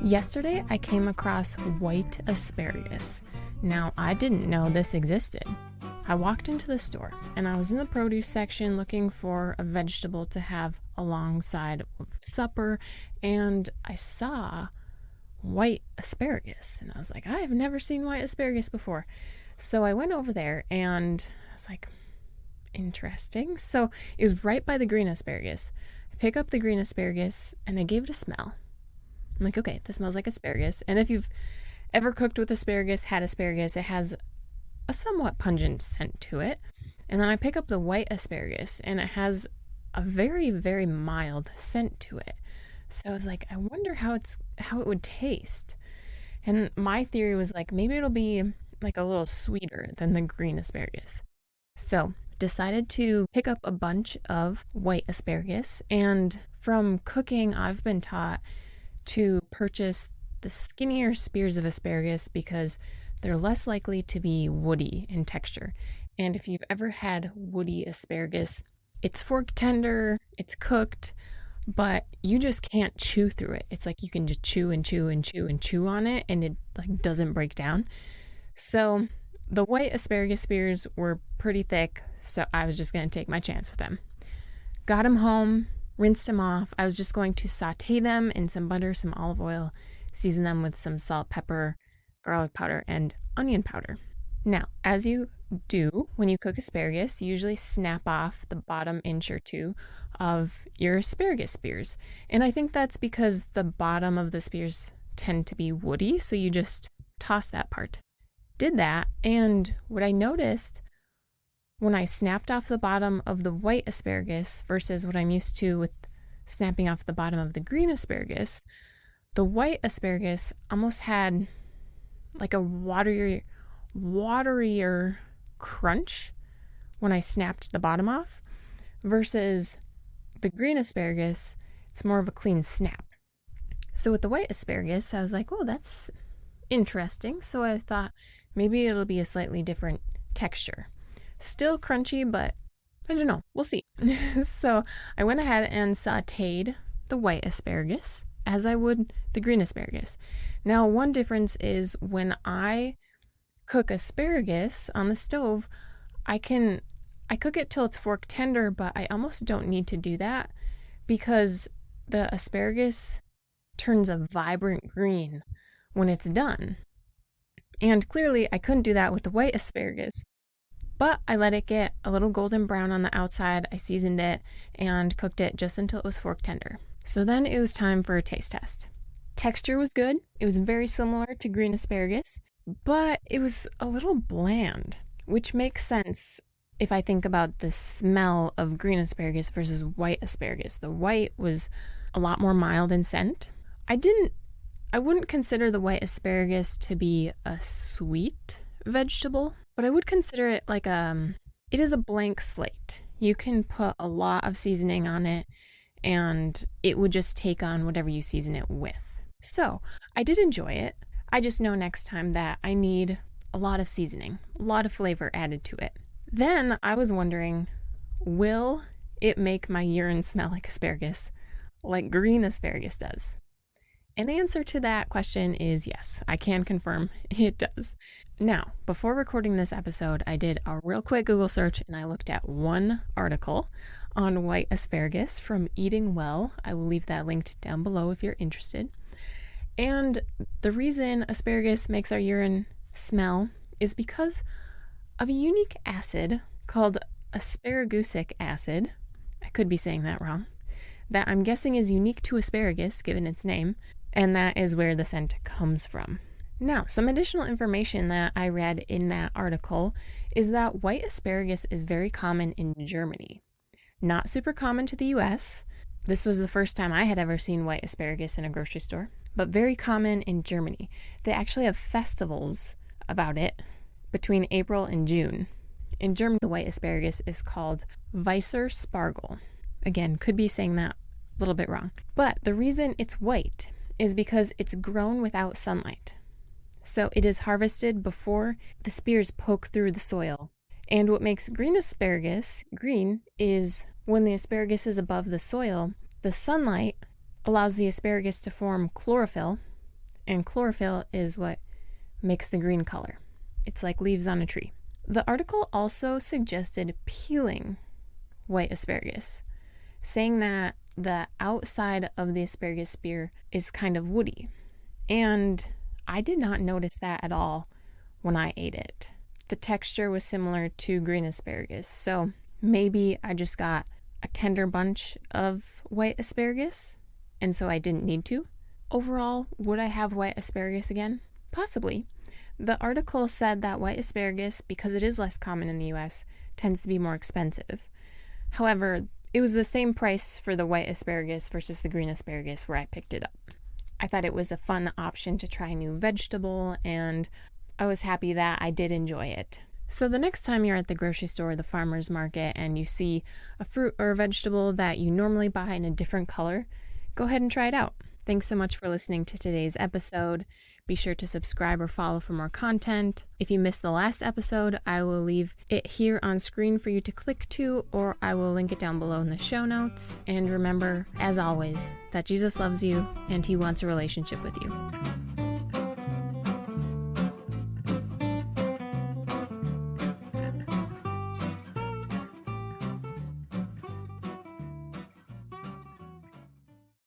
Yesterday, I came across white asparagus. Now, I didn't know this existed. I walked into the store and I was in the produce section looking for a vegetable to have alongside of supper, and I saw white asparagus and I was like, I have never seen white asparagus before. So I went over there and I was like, interesting. So it was right by the green asparagus. I pick up the green asparagus and I gave it a smell. I'm like, okay, this smells like asparagus. And if you've ever cooked with asparagus, had asparagus, it has a somewhat pungent scent to it. And then I pick up the white asparagus and it has a very, very mild scent to it. So I was like, I wonder how it would taste. And my theory was like, maybe it'll be like a little sweeter than the green asparagus. So decided to pick up a bunch of white asparagus. And from cooking, I've been taught to purchase the skinnier spears of asparagus because they're less likely to be woody in texture. And if you've ever had woody asparagus, it's fork tender, it's cooked, but you just can't chew through it. It's like you can just chew and chew and chew and chew on it and it like doesn't break down. So the white asparagus spears were pretty thick, so I was just going to take my chance with them. Got them home, rinsed them off. I was just going to saute them in some butter, some olive oil, season them with some salt, pepper, garlic powder, and onion powder. Now, as you do when you cook asparagus, you usually snap off the bottom inch or two of your asparagus spears. And I think that's because the bottom of the spears tend to be woody, so you just toss that part. Did that, and what I noticed when I snapped off the bottom of the white asparagus versus what I'm used to with snapping off the bottom of the green asparagus, the white asparagus almost had like a waterier crunch when I snapped the bottom off versus the green asparagus, it's more of a clean snap. So with the white asparagus, I was like, oh, that's interesting. So I thought maybe it'll be a slightly different texture. Still crunchy, but I don't know. We'll see. So I went ahead and sauteed the white asparagus as I would the green asparagus. Now, one difference is when I cook asparagus on the stove, I cook it till it's fork tender, but I almost don't need to do that because the asparagus turns a vibrant green when it's done. And clearly I couldn't do that with the white asparagus. But I let it get a little golden brown on the outside. I seasoned it and cooked it just until it was fork tender. So then it was time for a taste test. Texture was good. It was very similar to green asparagus, but it was a little bland, which makes sense if I think about the smell of green asparagus versus white asparagus. The white was a lot more mild in scent. I wouldn't consider the white asparagus to be a sweet vegetable, but I would consider it like it is a blank slate. You can put a lot of seasoning on it and it would just take on whatever you season it with. So I did enjoy it. I just know next time that I need a lot of seasoning, a lot of flavor added to it. Then I was wondering, will it make my urine smell like asparagus, like green asparagus does? And the answer to that question is yes, I can confirm it does. Now, before recording this episode, I did a real quick Google search and I looked at one article on white asparagus from Eating Well. I will leave that linked down below if you're interested. And the reason asparagus makes our urine smell is because of a unique acid called asparagusic acid. I could be saying that wrong. That I'm guessing is unique to asparagus given its name. And that is where the scent comes from. Now, some additional information that I read in that article is that white asparagus is very common in Germany. Not super common to the US. This was the first time I had ever seen white asparagus in a grocery store, but very common in Germany. They actually have festivals about it between April and June. In Germany, the white asparagus is called Weißer Spargel. Again, could be saying that a little bit wrong. But the reason it's white is because it's grown without sunlight. So it is harvested before the spears poke through the soil. And what makes green asparagus green is when the asparagus is above the soil, the sunlight allows the asparagus to form chlorophyll, and chlorophyll is what makes the green color. It's like leaves on a tree. The article also suggested peeling white asparagus, saying that the outside of the asparagus spear is kind of woody. And I did not notice that at all when I ate it. The texture was similar to green asparagus, so maybe I just got a tender bunch of white asparagus, and so I didn't need to. Overall, would I have white asparagus again? Possibly. The article said that white asparagus, because it is less common in the US, tends to be more expensive. However, it was the same price for the white asparagus versus the green asparagus where I picked it up. I thought it was a fun option to try a new vegetable, and I was happy that I did enjoy it. So the next time you're at the grocery store or the farmer's market and you see a fruit or a vegetable that you normally buy in a different color, go ahead and try it out. Thanks so much for listening to today's episode. Be sure to subscribe or follow for more content. If you missed the last episode, I will leave it here on screen for you to click to, or I will link it down below in the show notes. And remember, as always, that Jesus loves you and he wants a relationship with you.